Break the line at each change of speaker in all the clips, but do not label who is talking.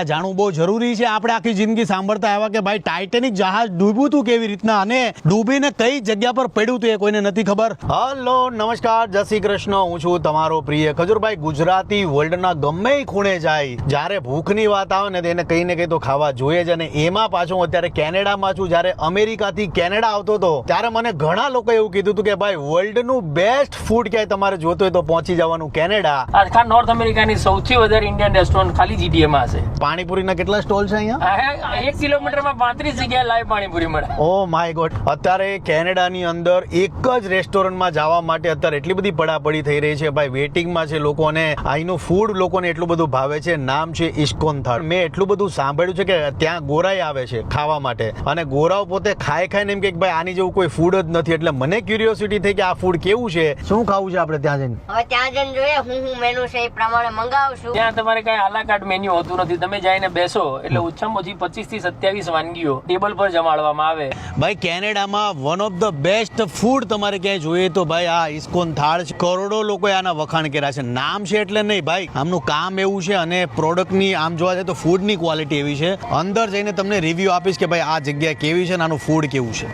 જાણવું બહુ જરૂરી છે. આપણે આખી જિંદગી સાંભળતા આવ્યા કે ભાઈ ટાઇટેનિક જહાજ ડૂબ્યું હતું કેવી રીતના અને ડૂબીને કઈ જગ્યા પર પડ્યું હતું એ કોઈને નથી ખબર. હલો નમસ્કાર, જય શ્રી કૃષ્ણ. હું છું તમારો પ્રિય ખજૂરભાઈ. ગુજરાતી વર્લ્ડના ગમે ખૂણે જાય, જ્યારે ભૂખની વાત આવે ને તેને કંઈ ને કંઈ તો ખાવા જોઈએ જ. અને એમાં પાછું હું અત્યારે કેનેડામાં છું. જ્યારે અમેરિકાથી કેનેડા આવતો હતો ત્યારે મને ઘણા લોકો એવું કીધું હતું કે ભાઈ વર્લ્ડનું બેસ્ટ ફૂડ ક્યાંય તમારે જોતું હોય તો પહોંચી જવાનું કેનેડા.
આખા નોર્થ અમેરિકાની સૌથી વધારે ઇન્ડિયન રેસ્ટોરન્ટ ખાલી જીટીએ માં હશે.
પાણીપુરીના કેટલા સ્ટોલ છે અહીંયા?
1 કિલોમીટરમાં 35 જગ્યાએ લાઈવ પાણીપુરી મળે.
Oh my God. અત્યારે કેનેડાની અંદર એક જ રેસ્ટોરન્ટમાં જવા માટે અત્યારે એટલી બધી પડાપડી થઈ રહી છે ભાઈ. વેટિંગમાં છે લોકો અને અહીંનું ફૂડ લોકોને એટલું બધું ભાવે છે. નામ છે ઇસ્કોન થાળ. મેં એટલું બધું સાંભળ્યું છે કે ત્યાં ગોરાઈ આવે છે ખાવા માટે અને ગોરાઓ પોતે ખાઈ ખાઈને એમ કે ભાઈ આની જેવું કોઈ ફૂડ જ નથી. એટલે મને ક્યુરિયોસિટી થઈ કે આ ફૂડ કેવું છે, શું ખાવું છે આપણે ત્યાં જઈને.
હવે ત્યાં જઈને જોઈએ હું મેનુ છે એ પ્રમાણે મંગાવશું.
ત્યાં તમારે કઈ આલા કાર્ડ મેન્યુ હોતું નથી. તમે જઈને બેસો એટલે ઓછામાં ઓછી 25 થી 27 વાનગીઓ ટેબલ પર જમાડવામાં આવે.
ભાઈ કેનેડામાં one of the best food તમારે ક્યાંય જોઈએ તો ભાઈ આ ઇસ્કોન થાળ છે. કરોડો લોકોએ આના વખાણ કર્યા છે. નામ છે એટલે નહીં ભાઈ, આમનું કામ એવું છે અને પ્રોડક્ટની આમ જોવા જાય તો ફૂડની ક્વોલિટી એવી છે. અંદર જઈને તમને રિવ્યુ આપીશ કે ભાઈ આ જગ્યા કેવી છે અને આનું ફૂડ કેવું છે.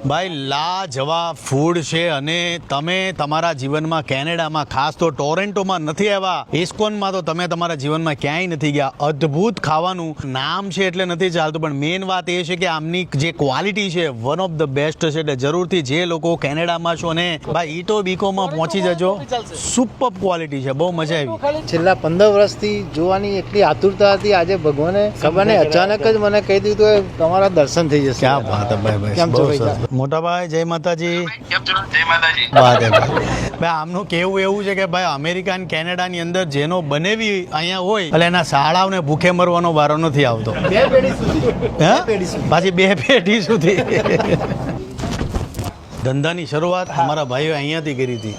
ભાઈ લાજવાબ ફૂડ છે અને તમે તમારા જીવનમાં કેનેડામાં ખાસ તો ટોરેન્ટોમાં નથી આવ્યા, ઇસ્કોનમાં તો તમે તમારા જીવનમાં ક્યાંય નથી ગયા. અદ્ભુત ખાવાનું નામ છે એટલે નથી ચાલતું, પણ મેઇન વાત એ છે કે આમની જે ક્વોલિટી છે વન ઓફ ધ બેસ્ટ છે. એટલે જરૂરથી જે લોકો કેનેડામાં છો ને ભાઈ ઈટો બીકોમાં પહોંચી જજો. સુપર ક્વોલિટી છે, બહુ મજા આવી.
છેલ્લા 15 વર્ષથી જોવાની એટલી આતુરતા હતી. આજે ભગવાને ખબર નહીં અચાનક જ મને કહી દીધું કે તમારા દર્શન થઈ જશે.
ક્યાં વાત છે ભાઈ.
કેમ છો ભાઈ?
મોટાભાઈ જય માતાજી.
જય માતાજી.
ભાઈ આમનું કેવું એવું છે કે ભાઈ અમેરિકા અને કેનેડાની અંદર જેનો બનેવી અહીંયા હોય એટલે એના શાળાઓને ભૂખે મરવાનો વારો નથી આવતો.
2 પેઢી સુધી.
હે?
2 પેઢી સુધી.
પાછી 2 પેઢી સુધી. ધંધાની શરૂઆત અમારા ભાઈઓ અહીંયાથી કરી હતી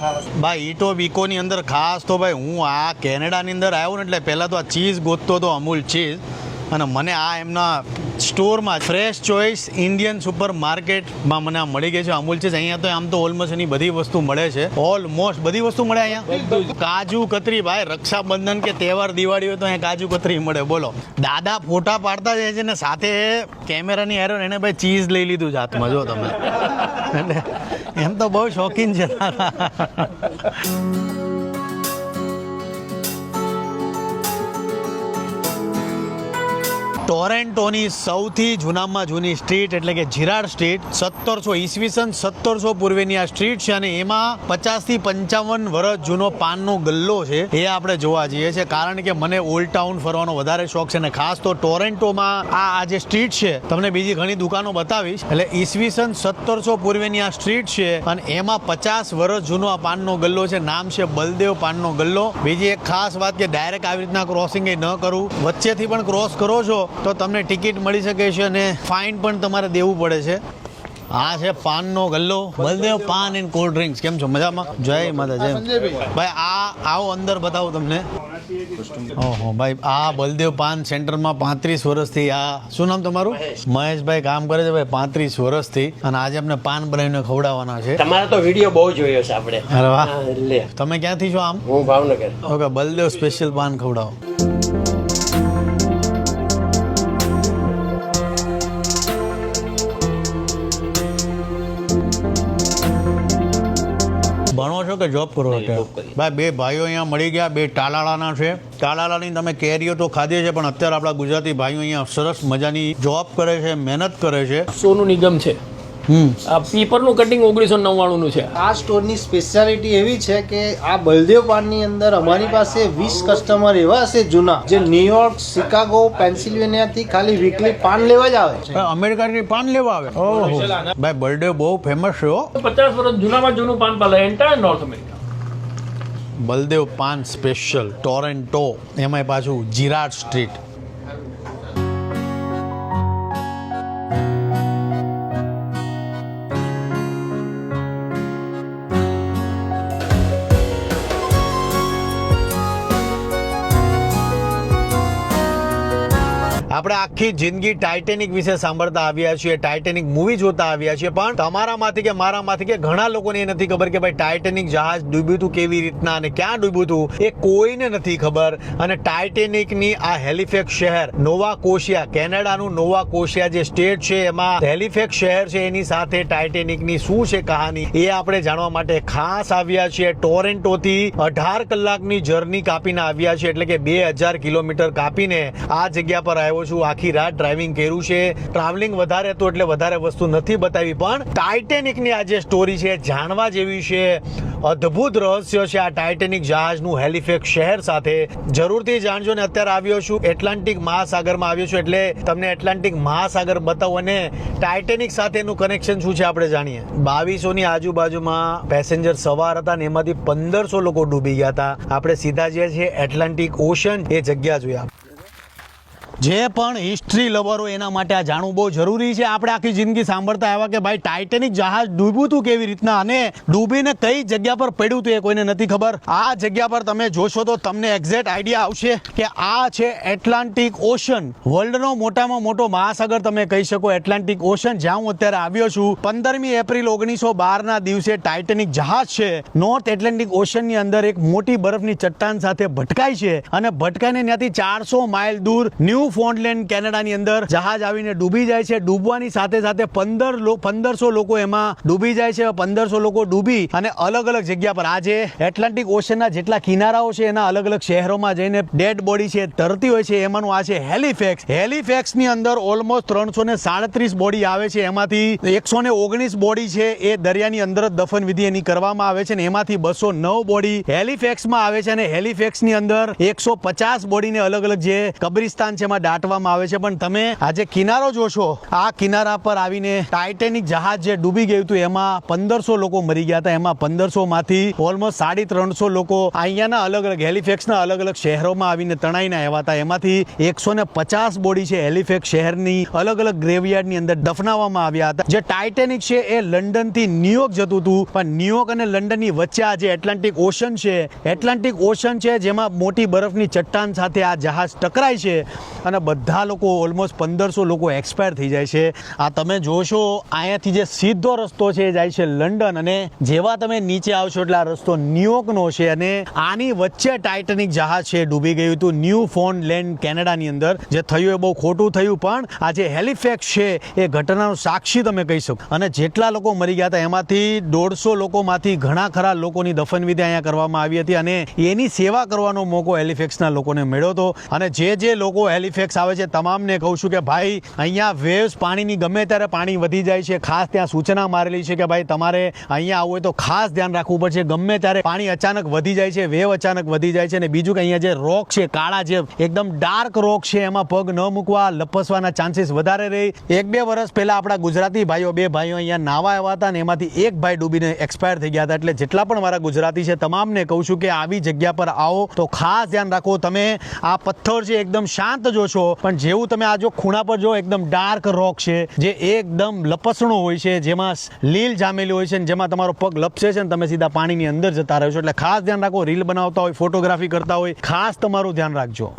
ભાઈ. ઈટો બીકોની અંદર ખાસ તો ભાઈ હું આ કેનેડાની અંદર આવ્યો ને એટલે પહેલાં તો આ ચીઝ ગોતતો હતો, અમૂલ ચીઝ. અને મને આ એમના સ્ટોરમાં ફ્રેશ ચોઇસ ઇન્ડિયન સુપર માર્કેટમાં મને આ મળી ગઈ છે અમૂલ ચીઝ. અહીંયા તો આમ તો ઓલમોસ્ટ એની બધી વસ્તુ મળે છે. ઓલમોસ્ટ બધી વસ્તુ મળે અહીંયા. કાજુ કતરી ભાઈ, રક્ષાબંધન કે તહેવાર દિવાળી હોય તો અહીંયા કાજુ કતરી મળે. બોલો, દાદા ફોટા પાડતા જાય છે ને સાથે કેમેરાની હેરો એને ભાઈ ચીઝ લઈ લીધું છે હાથમાં. જો તમે એટલે એમ તો બહુ શોખીન છે દાદા. ટોરેન્ટોની સૌથી જૂનામાં જૂની સ્ટ્રીટ એટલે કે જીરાડ સ્ટ્રીટ. 1700 પૂર્વેની આ સ્ટ્રીટ છે અને એમાં 50 થી 55 વર્ષ જૂનો પાનનો ગલ્લો છે. એ આપણે જોવા જઈએ છીએ કારણ કે મને ઓલ્ડ ટાઉન ફરવાનો વધારે શોખ છે. અને ખાસ તો ટોરેન્ટોમાં આ જે સ્ટ્રીટ છે તમને બીજી ઘણી દુકાનો બતાવીશ. એટલે 1700 પૂર્વેની આ સ્ટ્રીટ છે અને એમાં 50 વર્ષ જૂનો આ પાનનો ગલ્લો છે. નામ છે બલદેવ પાનનો ગલ્લો. બીજી એક ખાસ વાત કે ડાયરેક્ટ આવી રીતના ક્રોસિંગ ન કરવું, વચ્ચેથી પણ ક્રોસ કરો છો તો તમને ટિકિટ મળી શકે છે અને ફાઇન પણ તમારે દેવું પડે છે. આ છે પાનનો ગલ્લો, બલદેવ પાન એન્ડ કોલ્ડ ડ્રિંક્સ. કેમ છો? મજામાં? જય માતા જય ભાઈ. આ આવો અંદર બતાવું તમને. ઓહો ભાઈ, આ બલદેવ પાન સેન્ટરમાં 35 વર્ષથી આ શું નામ તમારું? મહેશભાઈ કામ કરે છે ભાઈ 35 વર્ષથી અને આજે અમને પાન બનાવીને ખવડાવવાના છે.
તમારો તો વિડીયો બહુ જોયો છે આપણે.
અરે વાહ.
લે,
તમે ક્યાંથી છો? આમ
હું ભાવનગર.
ઓકે, બલદેવ સ્પેશિયલ પાન ખવડાવો. ભણો છો કે જોબ કરો છો? ભાઈ બે ભાઈઓ અહીંયા મળી ગયા, બે ટાલાળાના છે. ટાલાળાની તમે કેરીઓ તો ખાધી છે પણ અત્યારે આપણા ગુજરાતી ભાઈઓ અહીંયા સરસ મજાની જોબ કરે છે, મહેનત કરે છે.
સોનું નિગમ છે. આ પીપરનું કટિંગ 1999 નું છે.
આ સ્ટોરની સ્પેશિયાલિટી એવી છે કે આ બલદેવ પાનની અંદર અમારી પાસે 20 કસ્ટમર એવા હશે જૂના જે ન્યુયોર્ક, શિકાગો, પેન્સિલ્વેનિયાથી ખાલી વીકલી પાન લેવા જ આવે છે.
અમેરિકાથી પાન લેવા આવે. ઓહો ભાઈ, બલદેવ બહુ ફેમસ છે.
50 વર્ષ જૂનામાં જૂનું paan parlour entire North America.
Baldev paan special Toronto, એમાંય પાછું જીરાડ સ્ટ્રીટ. આપણે આખી જિંદગી ટાઇટેનિક વિશે સાંભળતા આવ્યા છીએ, ટાઇટેનિક મૂવી જોતા આવ્યા છીએ, પણ તમારામાંથી કે મારામાંથી કે ઘણા લોકોને એ નથી ખબર કે ભાઈ ટાઇટેનિક જહાજ ડૂબ્યું હતું કેવી રીતના અને ક્યાં ડૂબ્યું હતું, એ કોઈને નથી ખબર. અને ટાઇટેનિકની આ હેલિફેક્સ શહેર નોવા કોશિયા, કેનેડાનું નોવા કોશિયા જે સ્ટેટ છે એમાં હેલિફેક્સ શહેર છે, એની સાથે ટાઇટેનિકની શું છે કહાની, એ આપણે જાણવા માટે ખાસ આવ્યા છીએ. ટોરેન્ટોથી 18 કલાકની જર્ની કાપીને આવ્યા છે, એટલે કે 2000 કિલોમીટર કાપીને આ જગ્યા પર આવ્યો છું. આખી રાત ડ્રાઇવિંગ કર્યું છે, ટ્રાવેલિંગ વધારે હતું એટલે વધારે વસ્તુ નથી બતાવી, પણ ટાઇટેનિકની આ જે સ્ટોરી છે જાણવા જેવી છે. અદ્ભુત રહસ્ય છે આ ટાઇટેનિક જહાજનું હેલિફેક્સ શહેર સાથે. જરૂરથી જાણજો. ને અત્યારે આવ્યો છું એટલાન્ટિક મહાસાગરમાં આવ્યો છું, એટલે તમને એટલાન્ટિક મહાસાગર બતાવો અને ટાઇટેનિક સાથેનું કનેક્શન શું છે આપણે જાણીએ. 2200ની આજુબાજુમાં પેસેન્જર સવાર હતા ને એમાંથી 1500 લોકો ડૂબી ગયા હતા. આપણે સીધા જે છે એટલાન્ટિક ઓશન એ જગ્યા જોયા. જે પણ હિસ્ટ્રી લવર હોય એના માટે આ જાણવું બહુ જરૂરી છે. આપણે આખી જિંદગી સાંભળતા આવ્યા કે ભાઈ ટાઇટેનિક જહાજ ડૂબ્યું હતું કેવી રીતના અને ડૂબીને કઈ જગ્યા પર પડ્યું હતું એ કોઈને નથી ખબર. આ જગ્યા પર તમે જોશો તો તમને એક્ઝેક્ટ આઈડિયા આવશે કે આ છે એટલાન્ટિક ઓશન, વર્લ્ડનો મોટામાં મોટો મહાસાગર તમે કહી શકો એટલાન્ટિક ઓશન, જ્યાં હું અત્યારે આવ્યો છું. 15મી એપ્રિલ 1912ના દિવસે ટાઇટેનિક જહાજ છે નોર્થ એટલાન્ટિક ઓશનની અંદર એક મોટી બરફની ચટ્ટાન સાથે ભટકાય છે અને ભટકાઈને ત્યાંથી 400 માઇલ દૂર ન્યૂ ફોન્ડલેન્ડ કેનેડાની અંદર જહાજ આવીને ડૂબી જાય છે. ડૂબવાની સાથે સાથે 1500 લોકો એમાં ડૂબી જાય છે. 1500 લોકો ડૂબી અને અલગ અલગ જગ્યા પર આજે એટલાન્ટિક ઓશનના જેટલા કિનારાઓ છે એના અલગ અલગ શહેરોમાં જઈને ડેડ બોડી છે તરતી હોય છે. એમાંનું આ છે હેલિફેક્સ. હેલિફેક્સની અંદર ઓલમોસ્ટ 337 બોડી આવે છે, એમાંથી 119 બોડી છે એ દરિયાની અંદર જ દફન વિધિ એની કરવામાં આવે છે ને એમાંથી 209 બોડી હેલિફેક્સમાં આવે છે. અને હેલિફેક્સની અંદર 150 બોડીને અલગ અલગ જે કબ્રિસ્તાન છે દાટવામાં આવે છે. પણ તમે આજે કિનારો જોશો, આ કિનારા પર આવીને ટાઇટેનિક જહાજ જે ડૂબી ગયું હતું એમાં 1500 લોકો મરી ગયા હતા. એમાં 1500 માંથી ઓલમોસ્ટ 350 લોકો અહીંયાના અલગ અલગ હેલિફેક્સના અલગ અલગ શહેરોમાં આવીને તણાઈને આવ્યા હતા. એમાંથી 150 બોડી છે હેલિફેક્સ શહેરની અલગ અલગ ગ્રેવયાર્ડની અંદર દફનાવવામાં આવ્યા હતા. જે ટાઇટેનિક છે એ લંડનથી ન્યુયોર્ક જતું હતું, પણ ન્યુયોર્ક અને લંડનની વચ્ચે આ જે એટલાન્ટિક ઓશન છે, એટલાન્ટિક ઓશન છે જેમાં મોટી બરફની ચટ્ટાન સાથે આ જહાજ ટકરાય છે અને બધા લોકો ઓલમોસ્ટ 1500 લોકો એક્સપાયર થઈ જાય છે. આ તમે જોશો અહીંયાથી જે સીધો રસ્તો છે એ જાય છે લંડન, અને જેવા તમે નીચે આવશો એટલે આ રસ્તો ન્યુયોર્કનો છે. અને આની વચ્ચે ટાઇટેનિક જહાજ છે ડૂબી ગયું હતું ન્યૂ ફોન્ડલેન્ડ કેનેડાની અંદર. જે થયું એ બહુ ખોટું થયું, પણ આ જે હેલિફેક્સ છે એ ઘટનાનો સાક્ષી તમે કહી શકો. અને જેટલા લોકો મરી ગયા હતા એમાંથી 150 લોકોમાંથી ઘણા ખરા લોકોની દફનવિધિ અહીંયા કરવામાં આવી હતી અને એની સેવા કરવાનો મોકો હેલિફેક્સના લોકોને મળ્યો હતો. અને જે લોકો હેલિફેક્સ આવે છે તમામને કહું છું કે ભાઈ અહીંયા વેવ્સ પાણીની ગમે ત્યારે પાણી વધી જાય છે. ખાસ ત્યાં સૂચના મારેલી છે કે ભાઈ તમારે અહીંયા આવવું હોય તો ખાસ ધ્યાન રાખવું પડશે. ગમે ત્યારે પાણી અચાનક વધી જાય છે, વેવ અચાનક વધી જાય છે. અને બીજું કે અહીંયા જે રોક છે, કાળા જે એકદમ ડાર્ક રોક છે, એમાં પગ ન મૂકવા, લપસવાના ચાન્સીસ વધારે રહે. 1-2 વર્ષ પહેલા આપણા ગુજરાતી ભાઈઓ, 2 ભાઈઓ અહીંયા નાવા આવ્યા હતા અને એમાંથી એક ભાઈ ડૂબીને એક્સપાયર થઈ ગયા હતા. એટલે જેટલા પણ મારા ગુજરાતી છે તમામને કહું છું કે આવી જગ્યા પર આવો તો ખાસ ધ્યાન રાખો. તમે આ પથ્થર છે એકદમ શાંત જોશો, પણ જેવું તમે આ જો ખૂણા પર જો એકદમ ડાર્ક રોક છે જે એકદમ લપસણો હોય છે, જેમાં લીલ જામેલી હોય છે, જેમાં તમારો પગ લપસે છે ને તમે સીધા પાણીની અંદર જતા રહો છો. એટલે ખાસ ધ્યાન રાખો. રીલ બનાવતા હોય, ફોટોગ્રાફી કરતા હોય, ખાસ તમારું ધ્યાન રાખજો.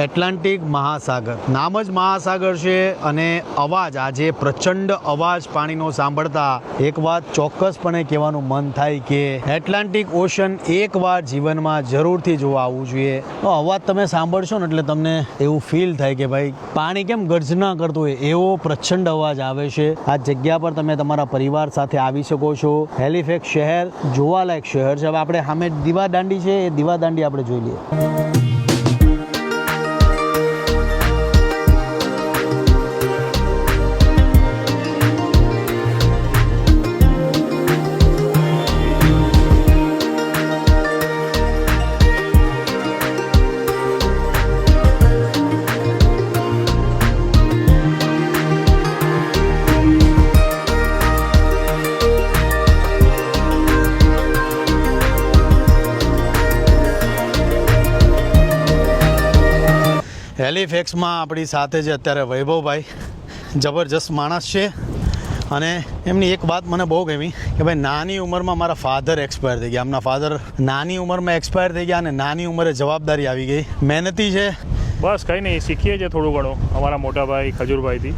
એટલાન્ટિક મહાસાગર નામ જ મહાસાગર છે અને અવાજ, આજે પ્રચંડ અવાજ પાણીનો સાંભળતા એક વાત ચોક્કસપણે કહેવાનું મન થાય કે એટલાન્ટિક ઓશન એકવાર જીવનમાં જરૂરથી જોવા આવવું જોઈએ. અવાજ તમે સાંભળશો ને એટલે તમને એવું ફીલ થાય કે ભાઈ પાણી કેમ ગર્જના કરતું હોય, એવો પ્રચંડ અવાજ આવે છે. આ જગ્યા પર તમે તમારા પરિવાર સાથે આવી શકો છો. હેલિફેક્સ શહેર જોવાલાયક શહેર છે. હવે આપણે સામે દીવા દાંડી છે, એ દીવા દાંડી આપણે જોઈ લઈએ. હેલિફેક્સમાં આપણી સાથે છે અત્યારે વૈભવભાઈ, જબરજસ્ત માણસ છે. અને એમની એક વાત મને બહુ ગમી કે ભાઈ નાની ઉંમરમાં મારા ફાધર એક્સપાયર થઈ ગયા. એમના ફાધર નાની ઉંમરમાં એક્સપાયર થઈ ગયા અને નાની ઉંમરે જવાબદારી આવી ગઈ. મહેનતી છે,
બસ કંઈ નહીં, શીખીએ છીએ થોડું ઘણું અમારા મોટા ભાઈ ખજૂરભાઈથી,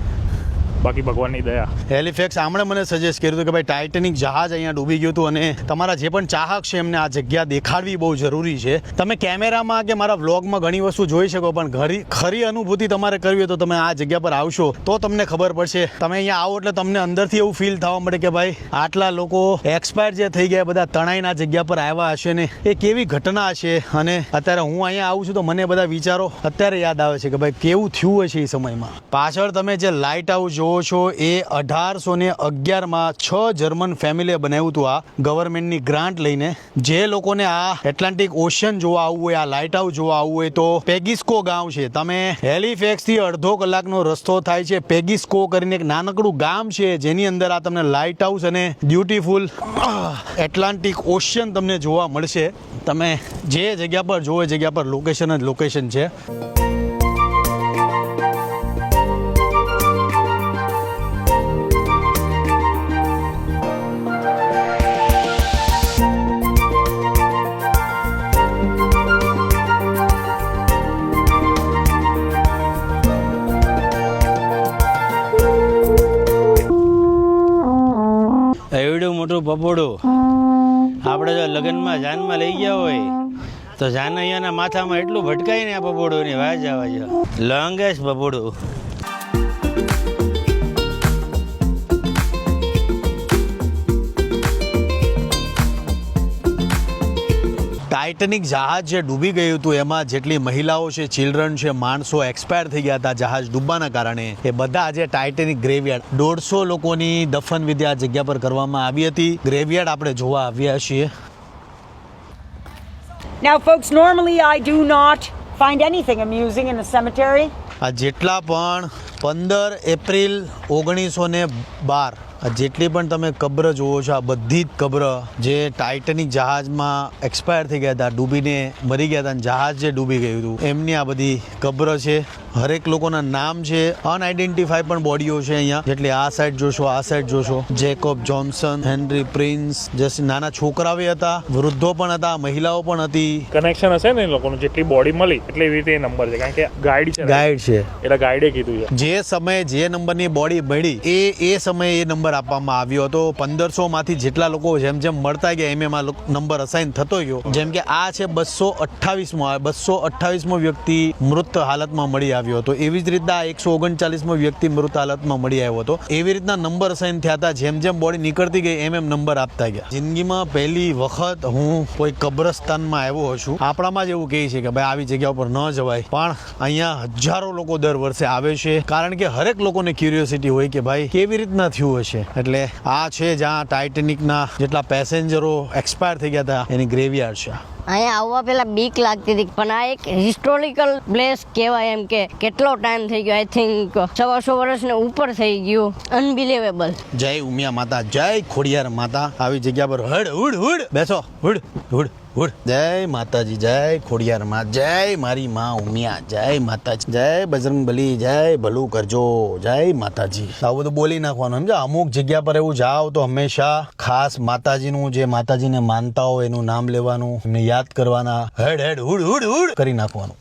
બાકી ભગવાનની દયા.
હેલિફેક્સ આમણે મને સજેસ્ટ કર્યું હતું કે ભાઈ ટાઇટેનિક જહાજ અહીંયા ડૂબી ગયું હતું અને તમારા જે પણ ચાહક છે એમને આ જગ્યા દેખાડવી બહુ જરૂરી છે. તમે કેમેરામાં કે મારા વ્લોગમાં ઘણી વસ્તુ જોઈ શકો, પણ ખરી અનુભૂતિ તમારે કરવી હોય તો તમે આ જગ્યા પર આવશો તો તમને ખબર પડશે. તમે અહીંયા આવો એટલે તમને અંદરથી એવું ફીલ થવા મળે કે ભાઈ આટલા લોકો એક્સપાયર જે થઈ ગયા બધા તણાઈના જગ્યા પર આવ્યા હશે ને એ કેવી ઘટના છે. અને અત્યારે હું અહીંયા આવું છું તો મને બધા વિચારો અત્યારે યાદ આવે છે કે ભાઈ કેવું થયું હશે એ સમયમાં. પાછળ તમે જે લાઇટ હાઉસ જોવો છો એ 1811માં 6 જર્મન ફેમિલીએ બનાવ્યું હતું આ ગવર્મેન્ટની ગ્રાન્ટ લઈને. જે લોકોને આ એટલાન્ટિક ઓશિયન જોવા આવવું હોય, આ લાઇટ હાઉસ જોવા આવવું હોય તો પેગિસ્કો ગામ છે. તમે હેલિફેક્સથી અડધો કલાકનો રસ્તો થાય છે. પેગિસ્કો કરીને એક નાનકડું ગામ છે જેની અંદર આ તમને લાઇટ હાઉસ અને બ્યુટીફુલ એટલાન્ટિક ઓશિયન તમને જોવા મળશે. તમે જે જગ્યા પર જોવો એ જગ્યા પર લોકેશન જ લોકેશન છે.
એવડું મોટું પપોડું આપણે જો લગ્નમાં જાનમાં લઈ ગયા હોય તો જાનૈયાના માથામાં એટલું ભટકાય ને આ પપોડું ની વાત જવા જો. લોંગેસ્ટ પપોડું.
ટાઇટેનિક જહાજ જે ડૂબી ગયું હતું એમાં જેટલી મહિલાઓ છે, ચિલ્ડ્રન છે, માણસો એક્સપાયર થઈ ગયા હતા જહાજ ડૂબવાના કારણે, એ બધા આજે ટાઇટેનિક ગ્રેવયાર્ડ 150 લોકોની દફન વિધિ આ જગ્યા પર કરવામાં આવી હતી. ગ્રેવયાર્ડ આપણે જોવા આવ્યા છીએ.
Now, folks, normally I do not find anything amusing in a cemetery.
આ જેટલા પણ 15 એપ્રિલ 1912 આ જેટલી પણ તમે કબ્ર જુઓ છો આ બધી જ કબ્ર જે ટાઇટેનિક જહાજમાં એક્સપાયર થઈ ગયા હતા, ડૂબીને મરી ગયા હતા અને જહાજ જે ડૂબી ગયું હતું એમની આ બધી કબ્ર છે. હરેક લોકોના નામ છે. અનઆઇડેન્ટિફાઈ પણ બોડીઓ છે અહીંયા. જેટલી આ સાઈડ જોશો, આ સાઈડ જોશો, જેકોબ જોન્સન, હેનરી પ્રિન્સ, જે નાના છોકરાઓ હતા, વૃદ્ધો પણ હતા, મહિલાઓ પણ હતી.
કનેક્શન હશે ને એ લોકોનું, જેટલી બોડી મળી એટલે એવી રીતે નંબર છે, કારણ કે ગાઈડ છે.
ગાઈડ છે
એટલે ગાઈડે કીધું છે
જે સમયે જે નંબરની બોડી મળી એ સમયે એ નંબર આપવામાં આવ્યો હતો. 1500 માંથી જેટલા લોકો જેમ જેમ મળતા ગયા એમ એમાં નંબર અસાઇન થતો ગયો. જેમ કે આ છે 228મો વ્યક્તિ મૃત હાલતમાં મળી આવ્યો હતો. એવી જ રીતના 139મો વ્યક્તિ મૃત હાલતમાં મળી આવ્યો હતો. એવી રીતના નંબર અસાઇન થયા હતા. જેમ જેમ બોડી નીકળતી ગઈ એમ એમ નંબર આપતા ગયા. જિંદગીમાં પહેલી વખત હું કોઈ કબ્રસ્તાનમાં આવ્યો છું. આપણામાં જ એવું કહે છે કે ભાઈ આવી જગ્યા ઉપર ન જવાય, પણ અહીંયા હજારો લોકો દર વર્ષે આવે છે કારણ કે હરેક લોકોને ક્યુરિયોસિટી હોય કે ભાઈ કેવી રીતના થયું હશે. એટલે આ છે જ્યાં ટાઇટેનિકના જેટલા પેસેન્જરો એક્સપાયર થઈ ગયા હતા એની ગ્રેવયાર્ડ છે.
અહીંયા આવવા પેલા બીક લાગતી હતી, પણ આ એક હિસ્ટોરિકલ પ્લેસ કહેવાય. એમ કે કેટલો ટાઈમ થઈ ગયો, આઈ થિંક 125 વર્ષને ઉપર થઈ ગયું. અનબિલિવેબલ.
જય ઉમિયા માતા, જય ખોડિયાર માતા. આવી જગ્યા પર હડ હુડ હુડ બેસો, હુડ હુડ હુડ. જય માતાજી, જય ખોડિયાર માં, જય મારી માં ઉમિયા, જય માતાજી, જય બજરંગ બલી, જય ભલું કરજો, જય માતાજી. આવું બધું બોલી નાખવાનું. સમજો અમુક જગ્યા પર એવું જાઓ તો હંમેશા ખાસ માતાજીનું, જે માતાજીને માનતા હોય એનું નામ લેવાનું, એમને યાદ કરવાના, હેડ હેડ હુડ હુડ હુડ કરી નાખવાનું.